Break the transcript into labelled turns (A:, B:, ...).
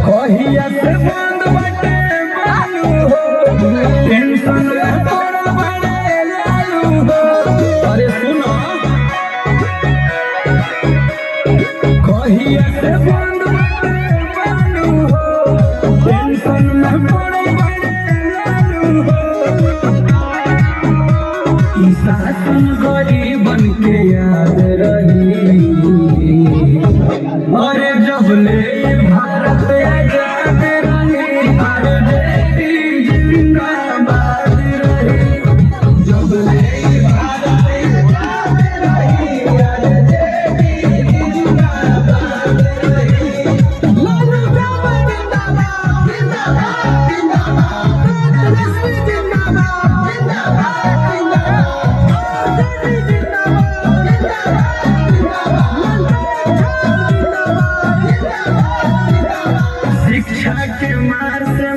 A: कहिया से बंद बाटे बालू हो, टेंशन में पड़ल बाड़े लालू हो। अरे सुनो, कहिया से बंद बाटे बालू हो, टेंशन में पड़ल बाड़े लालू हो। ई शासन गरीबन के याद रही, अरे जब ले भारत आजाद रही, आरजेडी जिंदाबाद रही। जब ले भारत आजाद रही, आरजेडी जिंदाबाद रही। लालू जिंदाबाद जिंदाबाद जिंदाबाद, तेजस्वी जिंदाबाद जिंदाबाद जिंदाबाद, आरजेडी जिंदाबाद जिंदाबाद। शिक्षा के मार से